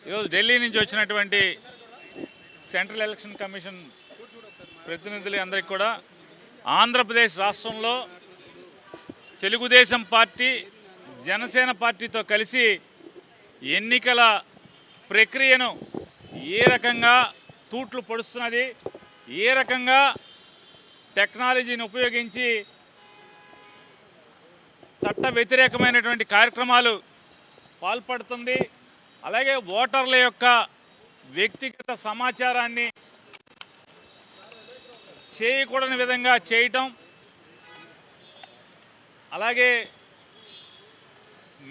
ఈరోజు ఢిల్లీ నుంచి వచ్చినటువంటి సెంట్రల్ ఎలక్షన్ కమిషన్ ప్రతినిధులు అందరికీ కూడా ఆంధ్రప్రదేశ్ రాష్ట్రంలో తెలుగుదేశం పార్టీ జనసేన పార్టీతో కలిసి ఎన్నికల ప్రక్రియను ఏ రకంగా తూట్లు పొడుస్తున్నది, ఏ రకంగా టెక్నాలజీని ఉపయోగించి చట్ట వ్యతిరేకమైనటువంటి కార్యక్రమాలు పాల్పడుతుంది, అలాగే ఓటర్ల యొక్క వ్యక్తిగత సమాచారాన్ని చేయకూడని విధంగా చేయటం, అలాగే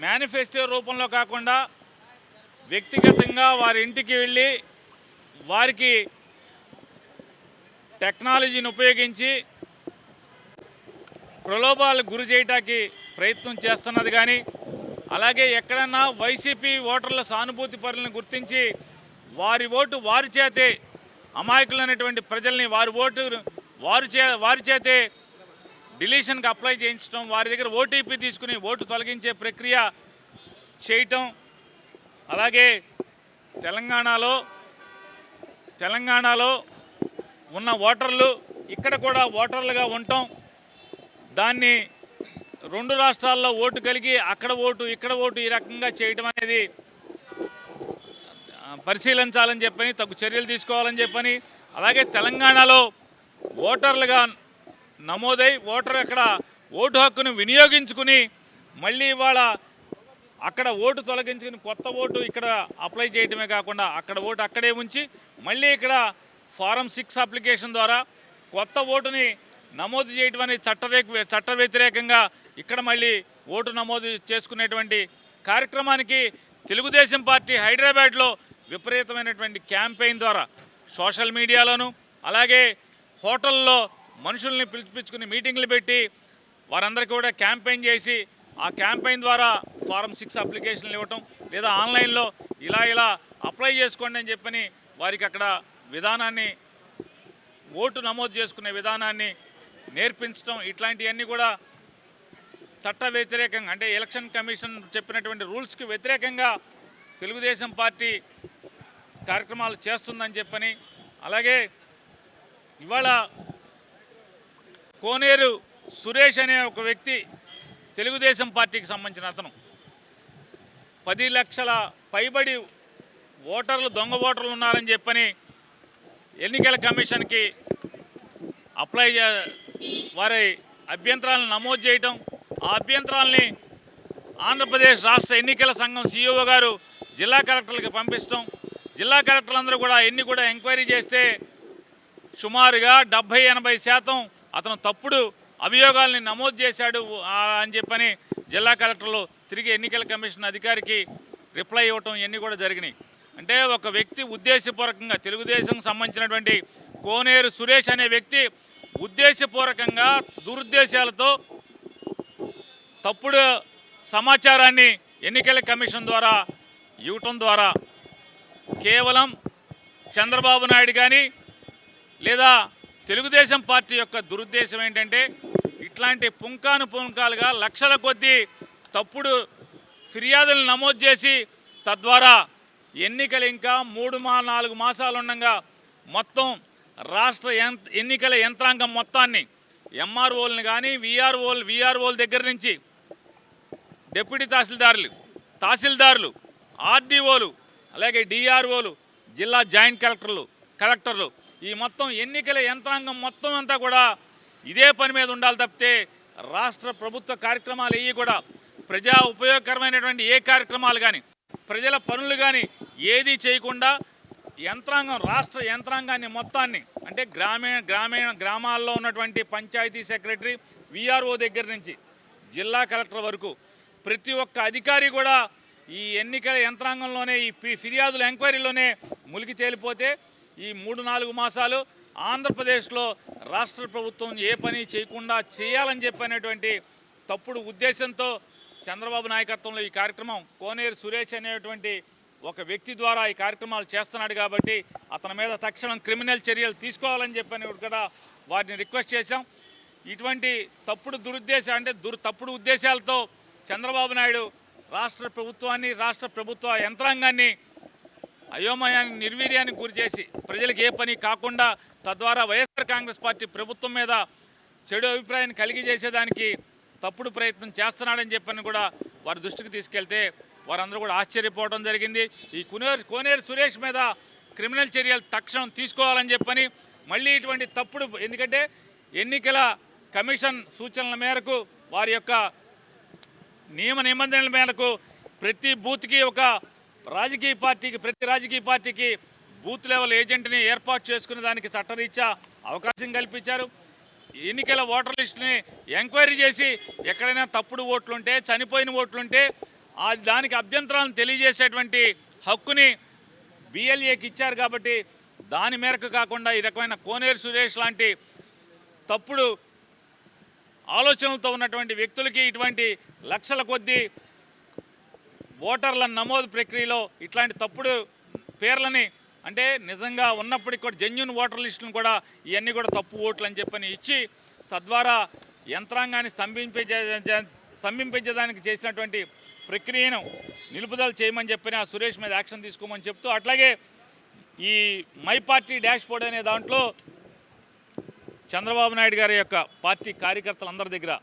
మేనిఫెస్టో రూపంలో కాకుండా వ్యక్తిగతంగా వారి ఇంటికి వెళ్ళి వారికి టెక్నాలజీని ఉపయోగించి ప్రలోభాలకు గురి చేయడానికి ప్రయత్నం చేస్తున్నది. కానీ అలాగే ఎక్కడన్నా వైసీపీ ఓటర్ల సానుభూతి పరులను గుర్తించి వారి ఓటు వారి చేతే, అమాయకులైనటువంటి ప్రజల్ని వారి చేతే డిలీషన్కి అప్లై చేయించడం, వారి దగ్గర ఓటీపీ తీసుకుని ఓటు తొలగించే ప్రక్రియ చేయటం, అలాగే తెలంగాణలో ఉన్న ఓటర్లు ఇక్కడ కూడా ఓటర్లుగా ఉండటం, దాన్ని రెండు రాష్ట్రాల్లో ఓటు కలిగి అక్కడ ఓటు ఇక్కడ ఓటు ఈ రకంగా చేయటం అనేది పరిశీలించాలని చెప్పని, తగు చర్యలు తీసుకోవాలని చెప్పని, అలాగే తెలంగాణలో ఓటర్లుగా నమోదై ఓటర్ అక్కడ ఓటు హక్కును వినియోగించుకుని మళ్ళీ ఇవాళ అక్కడ ఓటు తొలగించుకుని కొత్త ఓటు ఇక్కడ అప్లై చేయడమే కాకుండా అక్కడ ఓటు అక్కడే ఉంచి మళ్ళీ ఇక్కడ ఫారం 6 అప్లికేషన్ ద్వారా కొత్త ఓటుని నమోదు చేయడం అనేది చట్ట వ్యతిరేకంగా ఇక్కడ మళ్ళీ ఓటు నమోదు చేసుకునేటువంటి కార్యక్రమానికి తెలుగుదేశం పార్టీ హైదరాబాద్లో విపరీతమైనటువంటి క్యాంపెయిన్ ద్వారా సోషల్ మీడియాలోను అలాగే హోటల్లో మనుషుల్ని పిలిపించుకుని మీటింగ్లు పెట్టి వారందరికీ కూడా క్యాంపెయిన్ చేసి ఆ క్యాంపెయిన్ ద్వారా ఫారం 6 అప్లికేషన్లు ఇవ్వటం, లేదా ఆన్లైన్లో ఇలా అప్లై చేసుకోండి అని చెప్పని వారికి అక్కడ విధానాన్ని ఓటు నమోదు చేసుకునే విధానాన్ని నేర్పించడం, ఇట్లాంటివన్నీ కూడా చట్ట వ్యతిరేకంగా అంటే ఎలక్షన్ కమిషన్ చెప్పినటువంటి రూల్స్కి వ్యతిరేకంగా తెలుగుదేశం పార్టీ కార్యక్రమాలు చేస్తుందని చెప్పని, అలాగే ఇవాళ కోనేరు సురేష్ అనే ఒక వ్యక్తి తెలుగుదేశం పార్టీకి సంబంధించిన అతను 10 లక్షల పైబడి ఓటర్లు దొంగ ఓటర్లు ఉన్నారని చెప్పని ఎన్నికల కమిషన్కి వారి అభ్యంతరాలను నమోదు చేయటం, ఆ అభ్యంతరాలని ఆంధ్రప్రదేశ్ రాష్ట్ర ఎన్నికల సంఘం సిఇఓ గారు జిల్లా కలెక్టర్లకు పంపించడం, జిల్లా కలెక్టర్లందరూ కూడా ఎంక్వైరీ చేస్తే సుమారుగా 70-80% అతను తప్పుడు అభియోగాల్ని నమోదు చేశాడు అని చెప్పని జిల్లా కలెక్టర్లు తిరిగి ఎన్నికల కమిషన్ అధికారికి రిప్లై ఇవ్వటం ఇవన్నీ కూడా జరిగినాయి. అంటే ఒక వ్యక్తి ఉద్దేశపూర్వకంగా తెలుగుదేశం సంబంధించినటువంటి కోనేరు సురేష్ అనే వ్యక్తి ఉద్దేశపూర్వకంగా దురుద్దేశాలతో తప్పుడు సమాచారాన్ని ఎన్నికల కమిషన్ ద్వారా ఇవ్వటం ద్వారా కేవలం చంద్రబాబు నాయుడు కానీ లేదా తెలుగుదేశం పార్టీ యొక్క దురుద్దేశం ఏంటంటే ఇట్లాంటి పుంకాలుగా లక్షల కొద్దీ తప్పుడు ఫిర్యాదులు నమోదు చేసి తద్వారా ఎన్నికలు ఇంకా 3-4 మాసాలు ఉండగా మొత్తం రాష్ట్ర ఎన్నికల యంత్రాంగం మొత్తాన్ని ఎంఆర్ఓలను కానీ విఆర్ఓల దగ్గర నుంచి డిప్యూటీ తహసీల్దారులు ఆర్డీఓలు అలాగే డిఆర్ఓలు జిల్లా జాయింట్ కలెక్టర్లు ఈ మొత్తం ఎన్నికల యంత్రాంగం మొత్తం అంతా కూడా ఇదే పని మీద ఉండాలి తప్పితే రాష్ట్ర ప్రభుత్వ కార్యక్రమాలు ఇవి కూడా ప్రజా ఉపయోగకరమైనటువంటి ఏ కార్యక్రమాలు కానీ ప్రజల పనులు కానీ ఏది చేయకుండా రాష్ట్ర యంత్రాంగాన్ని మొత్తాన్ని అంటే గ్రామాల్లో ఉన్నటువంటి పంచాయతీ సెక్రటరీ విఆర్ఓ దగ్గర నుంచి జిల్లా కలెక్టర్ వరకు ప్రతి ఒక్క అధికారి కూడా ఈ ఎన్నికల యంత్రాంగంలోనే ఈ ఫిర్యాదుల ఎంక్వైరీలోనే ములిగి తేలిపోతే ఈ 3-4 మాసాలు ఆంధ్రప్రదేశ్లో రాష్ట్ర ప్రభుత్వం ఏ పని చేయకుండా చేయాలని చెప్పినటువంటి తప్పుడు ఉద్దేశంతో చంద్రబాబు నాయకత్వంలో ఈ కార్యక్రమం కోనేరు సురేష్ అనేటువంటి ఒక వ్యక్తి ద్వారా ఈ కార్యక్రమాలు చేస్తున్నాడు కాబట్టి అతని మీద తక్షణం క్రిమినల్ చర్యలు తీసుకోవాలని చెప్పని కూడా వారిని రిక్వెస్ట్ చేశాం. ఇటువంటి తప్పుడు ఉద్దేశాలతో చంద్రబాబు నాయుడు రాష్ట్ర ప్రభుత్వాన్ని రాష్ట్ర ప్రభుత్వ యంత్రాంగాన్ని అయోమయానికి నిర్వీర్యానికి గురి చేసి ప్రజలకు ఏ పని కాకుండా తద్వారా వైఎస్ఆర్ కాంగ్రెస్ పార్టీ ప్రభుత్వం మీద చెడు అభిప్రాయాన్ని కలిగజేసేదానికి తప్పుడు ప్రయత్నం చేస్తున్నాడని చెప్పని కూడా వారి దృష్టికి తీసుకెళ్తే వారందరూ కూడా ఆశ్చర్యపోవడం జరిగింది. ఈ కోనేరు సురేష్ మీద క్రిమినల్ చర్యలు తక్షణం తీసుకోవాలని చెప్పని మళ్ళీ ఇటువంటి తప్పుడు, ఎందుకంటే ఎన్నికల కమిషన్ సూచనల మేరకు వారి యొక్క నియమ నిబంధనల మేరకు ప్రతి బూత్కి ఒక రాజకీయ పార్టీకి, ప్రతి రాజకీయ పార్టీకి బూత్ లెవెల్ ఏజెంట్ని ఏర్పాటు చేసుకునే దానికి చట్టరీత్యా అవకాశం కల్పించారు. ఎన్నికల ఓటర్ లిస్టుని ఎంక్వైరీ చేసి ఎక్కడైనా తప్పుడు ఓట్లుంటే, చనిపోయిన ఓట్లుంటే దానికి అభ్యంతరాలను తెలియజేసేటువంటి హక్కుని బిఎల్ఏకి ఇచ్చారు. కాబట్టి దాని మేరకు కాకుండా ఈ రకమైన కోనేరు సురేష్ లాంటి తప్పుడు ఆలోచనలతో ఉన్నటువంటి వ్యక్తులకి ఇటువంటి లక్షల కొద్దీ ఓటర్ల నమోదు ప్రక్రియలో ఇట్లాంటి తప్పుడు పేర్లని, అంటే నిజంగా ఉన్నప్పటికీ కూడా జెన్యూన్ ఓటర్ లిస్టులను కూడా ఇవన్నీ కూడా తప్పు ఓట్లు అని చెప్పని ఇచ్చి తద్వారా యంత్రాంగాన్ని స్తంభింపజేయడానికి చేసినటువంటి ప్రక్రియను నిలుపుదల చేయమని చెప్పని ఆ సురేష్ మీద యాక్షన్ తీసుకోమని చెప్తూ, అట్లాగే ఈ మై పార్టీ డాష్ బోర్డ్ అనే దాంట్లో చంద్రబాబు నాయుడు గారి యొక్క పార్టీ కార్యకర్తలందరి దగ్గర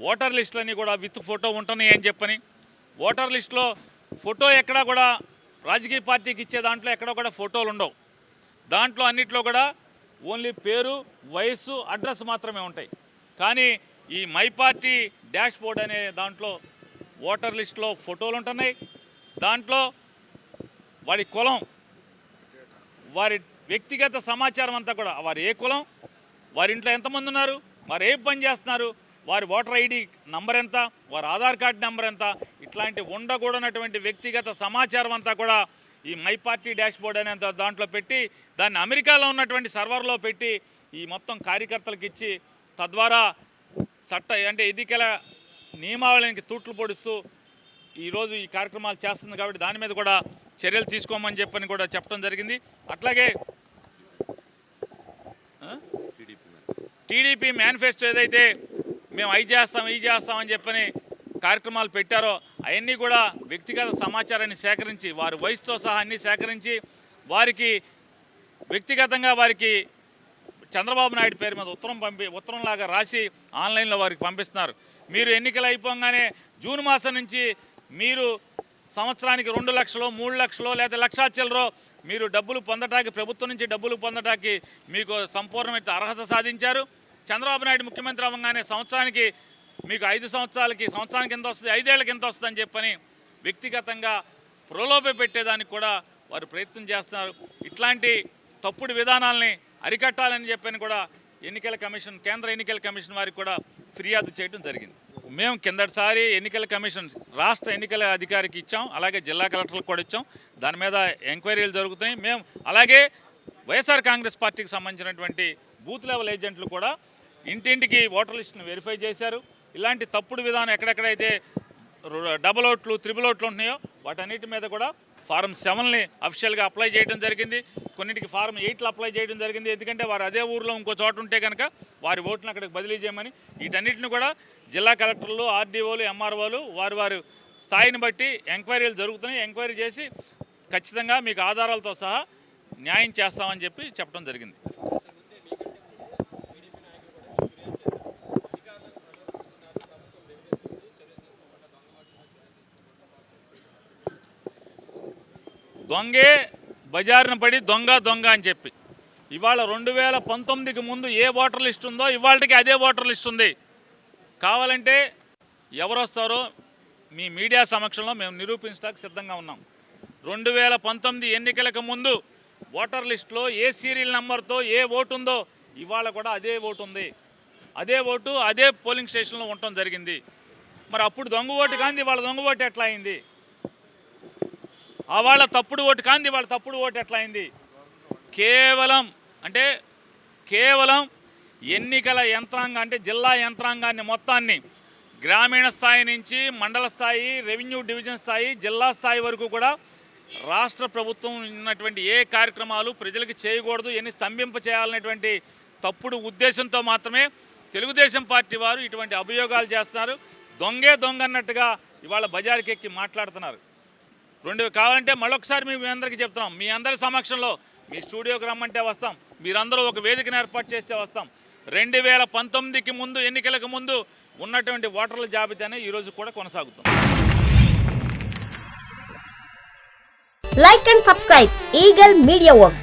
ఓటర్ లిస్టులన్నీ కూడా విత్ ఫోటో ఉంటున్నాయి అని చెప్పని, ఓటర్ లిస్టులో ఫోటో ఎక్కడా కూడా రాజకీయ పార్టీకి ఇచ్చే దాంట్లో ఎక్కడ కూడా ఫోటోలు ఉండవు. దాంట్లో అన్నిట్లో కూడా ఓన్లీ పేరు, వయస్సు, అడ్రస్ మాత్రమే ఉంటాయి. కానీ ఈ మై పార్టీ డాష్ బోర్డ్ అనే దాంట్లో ఓటర్ లిస్టులో ఫోటోలు ఉంటున్నాయి. దాంట్లో వారి కులం, వారి వ్యక్తిగత సమాచారం అంతా కూడా, వారు ఏ కులం, వారి ఇంట్లో ఎంతమంది ఉన్నారు, వారు ఏ పని చేస్తున్నారు, వారి ఓటర్ ఐడి నంబర్ ఎంత, వారి ఆధార్ కార్డు నెంబర్ ఎంత, ఇట్లాంటి ఉండకూడనటువంటి వ్యక్తిగత సమాచారం అంతా కూడా ఈ మై పార్టీ డాష్ బోర్డ్ అనే దాంట్లో పెట్టి దాన్ని అమెరికాలో ఉన్నటువంటి సర్వర్లో పెట్టి ఈ మొత్తం కార్యకర్తలకు ఇచ్చి తద్వారా ఎన్నికల నియమావళికి తూట్లు పొడుస్తూ ఈరోజు ఈ కార్యక్రమాలు చేస్తుంది. కాబట్టి దాని మీద కూడా చర్యలు తీసుకోమని చెప్పని కూడా చెప్పడం జరిగింది. అట్లాగే టీడీపీ మేనిఫెస్టో ఏదైతే మేము అవి చేస్తామని చెప్పని కార్యక్రమాలు పెట్టారో అవన్నీ కూడా వ్యక్తిగత సమాచారాన్ని సేకరించి, వారి వయసుతో సహా అన్నీ సేకరించి వారికి వ్యక్తిగతంగా వారికి చంద్రబాబు నాయుడు పేరు మీద ఉత్తరంలాగా రాసి ఆన్లైన్లో వారికి పంపిస్తున్నారు. మీరు ఎన్నికలు అయిపోగానే జూన్ మాసం నుంచి మీరు సంవత్సరానికి 2 లక్షలు, 3 లక్షలు లేదా లక్షా చిల్లరో మీరు డబ్బులు పొందటానికి, ప్రభుత్వం నుంచి డబ్బులు పొందటానికి మీకు సంపూర్ణమైన అర్హత సాధించారు. చంద్రబాబు నాయుడు ముఖ్యమంత్రి అవ్వగానే సంవత్సరానికి మీకు 5 సంవత్సరానికి ఎంత వస్తుంది, 5 ఏళ్ళకి ఎంత వస్తుందని చెప్పని వ్యక్తిగతంగా ప్రలోభ పెట్టేదానికి కూడా వారు ప్రయత్నం చేస్తున్నారు. ఇట్లాంటి తప్పుడు విధానాలని అరికట్టాలని చెప్పని కూడా ఎన్నికల కమిషన్, కేంద్ర ఎన్నికల కమిషన్ వారికి కూడా ఫిర్యాదు చేయడం జరిగింది. మేము కిందటిసారి ఎన్నికల కమిషన్ రాష్ట్ర ఎన్నికల అధికారికి ఇచ్చాం, అలాగే జిల్లా కలెక్టర్లకు కూడా ఇచ్చాం. దాని మీద ఎంక్వైరీలు జరుగుతున్నాయి. మేము అలాగే వైఎస్ఆర్ కాంగ్రెస్ పార్టీకి సంబంధించినటువంటి బూత్ లెవెల్ ఏజెంట్లు కూడా ఇంటింటికి ఓటర్ లిస్టును వెరిఫై చేశారు. ఇలాంటి తప్పుడు విధానం ఎక్కడెక్కడైతే డబుల్ ఓట్లు, త్రిబుల్ ఓట్లు ఉంటున్నాయో వాటన్నిటి మీద కూడా ఫారం 7ని అఫీషియల్గా అప్లై చేయడం జరిగింది. కొన్నింటికి ఫారం 8 అప్లై చేయడం జరిగింది. ఎందుకంటే వారు అదే ఊరిలో ఇంకో చోట ఉంటే కనుక వారి ఓట్లను అక్కడికి బదిలీ చేయమని. వీటన్నిటిని కూడా జిల్లా కలెక్టర్లు, ఆర్డీఓలు, ఎంఆర్ఓలు వారి స్థాయిని బట్టి ఎంక్వైరీలు జరుగుతున్నాయి. ఎంక్వైరీ చేసి ఖచ్చితంగా మీకు ఆధారాలతో సహా న్యాయం చేస్తామని చెప్పడం జరిగింది. దొంగే బజారున పడి దొంగ అని చెప్పి ఇవాళ 2019కి ముందు ఏ ఓటర్ లిస్ట్ ఉందో ఇవాళకి అదే ఓటర్ లిస్ట్ ఉంది. కావాలంటే ఎవరు వస్తారో మీ మీడియా సమక్షంలో మేము నిరూపించడానికి సిద్ధంగా ఉన్నాం. 2019 ఎన్నికలకు ముందు ఓటర్ లిస్టులో ఏ సీరియల్ నెంబర్తో ఏ ఓటు ఉందో ఇవాళ కూడా అదే ఓటు ఉంది. అదే ఓటు అదే పోలింగ్ స్టేషన్లో ఉండటం జరిగింది. మరి అప్పుడు దొంగ ఓటు కాంది వాళ్ళ దొంగ ఓటు ఎట్లా అయింది? వాళ్ళ తప్పుడు ఓటు కాంది వాళ్ళ తప్పుడు ఓటు ఎట్లా అయింది? కేవలం ఎన్నికల యంత్రాంగం, అంటే జిల్లా యంత్రాంగాన్ని మొత్తాన్ని గ్రామీణ స్థాయి నుంచి మండల స్థాయి, రెవెన్యూ డివిజన్ స్థాయి, జిల్లా స్థాయి వరకు కూడా రాష్ట్ర ప్రభుత్వం ఉన్నటువంటి ఏ కార్యక్రమాలు ప్రజలకు చేయకూడదు, ఎన్ని స్తంభింప చేయాలనేటువంటి తప్పుడు ఉద్దేశంతో మాత్రమే తెలుగుదేశం పార్టీ వారు ఇటువంటి అభియోగాలు చేస్తున్నారు. దొంగ అన్నట్టుగా ఇవాళ బజారుకి ఎక్కి మాట్లాడుతున్నారు. కావాలంటే మళ్ళొకసారి మీ అందరికీ చెప్తున్నాం, మీ అందరి సమక్షంలో మీ స్టూడియోకి రమ్మంటే వస్తాం, మీరందరూ ఒక వేదికను ఏర్పాటు చేస్తే వస్తాం. 2019కి ముందు, ఎన్నికలకు ముందు ఉన్నటువంటి ఓటర్ల జాబితానే ఈరోజు కూడా కొనసాగుతుంది. Like and subscribe Eagle Media Works.